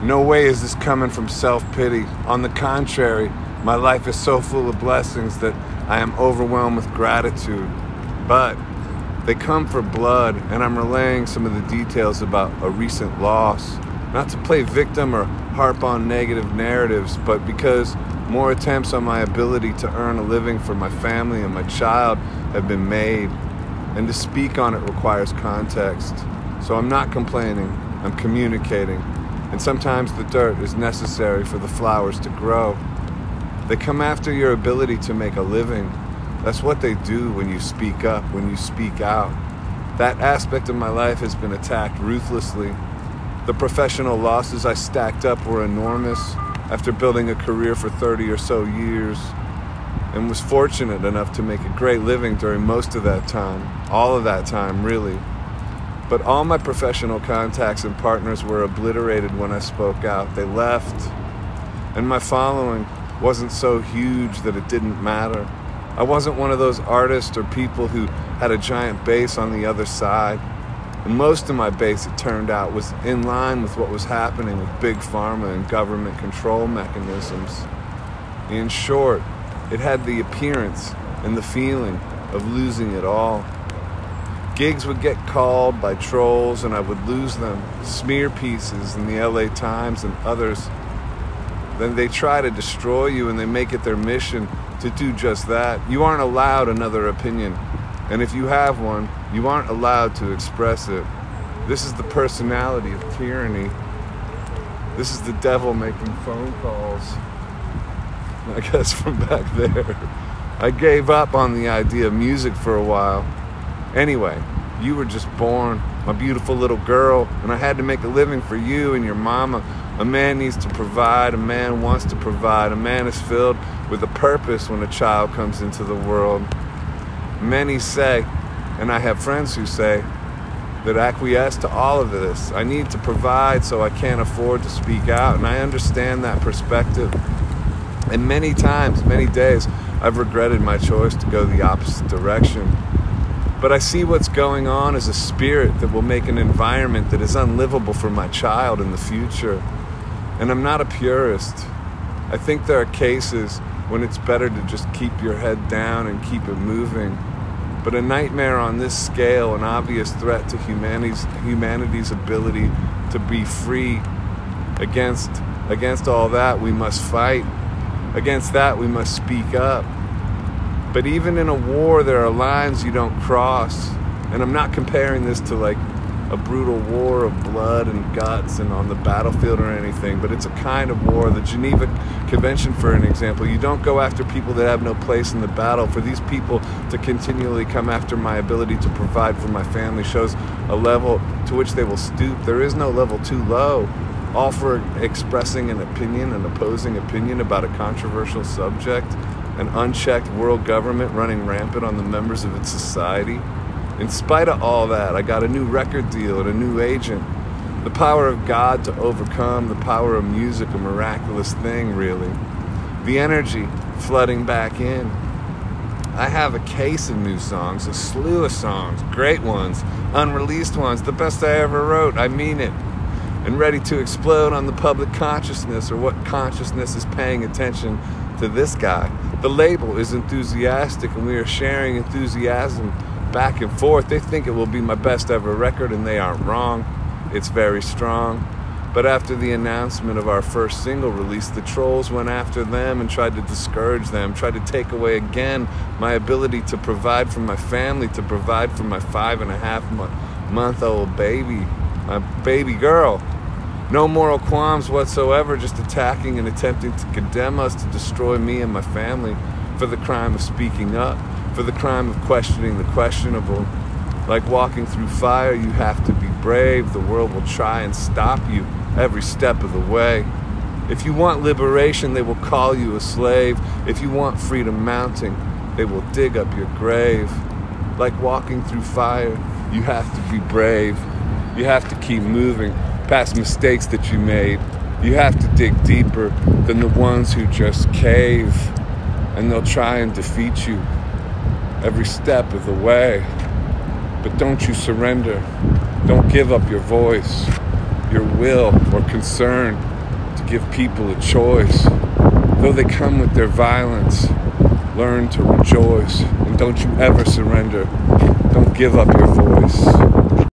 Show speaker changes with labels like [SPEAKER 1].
[SPEAKER 1] No way is this coming from self-pity. On the contrary, my life is so full of blessings that I am overwhelmed with gratitude. But they come for blood, and I'm relaying some of the details about a recent loss. Not to play victim or harp on negative narratives, but because more attempts on my ability to earn a living for my family and my child have been made, and to speak on it requires context. So I'm not complaining, I'm communicating, and sometimes the dirt is necessary for the flowers to grow. They come after your ability to make a living. That's what they do when you speak up, when you speak out. That aspect of my life has been attacked ruthlessly. The professional losses I stacked up were enormous after building a career for 30 or so years, and was fortunate enough to make a great living during most of that time, all of that time really. But all my professional contacts and partners were obliterated when I spoke out. They left, and my following wasn't so huge that it didn't matter. I wasn't one of those artists or people who had a giant base on the other side. And most of my base, it turned out, was in line with what was happening with big pharma and government control mechanisms. In short, it had the appearance and the feeling of losing it all. Gigs would get called by trolls and I would lose them. Smear pieces in the LA Times and others. Then they try to destroy you and they make it their mission to do just that. You aren't allowed another opinion. And if you have one, you aren't allowed to express it. This is the personality of tyranny. This is the devil making phone calls. I guess from back there. I gave up on the idea of music for a while. Anyway, you were just born, my beautiful little girl, and I had to make a living for you and your mama. A man needs to provide, a man wants to provide, a man is filled with a purpose when a child comes into the world. Many say, and I have friends who say, that acquiesce to all of this. I need to provide, so I can't afford to speak out, and I understand that perspective. And many times, many days, I've regretted my choice to go the opposite direction. But I see what's going on as a spirit that will make an environment that is unlivable for my child in the future. And I'm not a purist. I think there are cases when it's better to just keep your head down and keep it moving. But a nightmare on this scale, an obvious threat to humanity's ability to be free. Against all that, we must fight. Against that, we must speak up. But even in a war, there are lines you don't cross. And I'm not comparing this to like a brutal war of blood and guts and on the battlefield or anything, but it's a kind of war. The Geneva Convention, for an example, you don't go after people that have no place in the battle. For these people to continually come after my ability to provide for my family shows a level to which they will stoop. There is no level too low. All for expressing an opinion, an opposing opinion about a controversial subject, an unchecked world government running rampant on the members of its society. In spite of all that, I got a new record deal and a new agent. The power of God to overcome, the power of music, a miraculous thing, really. The energy flooding back in. I have a case of new songs, a slew of songs, great ones, unreleased ones, the best I ever wrote, I mean it. And ready to explode on the public consciousness, or what consciousness is paying attention to this guy. The label is enthusiastic and we are sharing enthusiasm back and forth. They think it will be my best ever record and they aren't wrong. It's very strong. But after the announcement of our first single release, the trolls went after them and tried to discourage them, tried to take away again my ability to provide for my family, to provide for my 5.5-month-old baby, my baby girl. No moral qualms whatsoever, just attacking and attempting to condemn us, to destroy me and my family for the crime of speaking up, for the crime of questioning the questionable. Like walking through fire, you have to be brave. The world will try and stop you every step of the way. If you want liberation, they will call you a slave. If you want freedom mounting, they will dig up your grave. Like walking through fire, you have to be brave. You have to keep moving past mistakes that you made. You have to dig deeper than the ones who just cave, and they'll try and defeat you every step of the way. But don't you surrender. Don't give up your voice. your will or concern to give people a choice. Though they come with their violence, learn to rejoice, and don't you ever surrender. Don't give up your voice.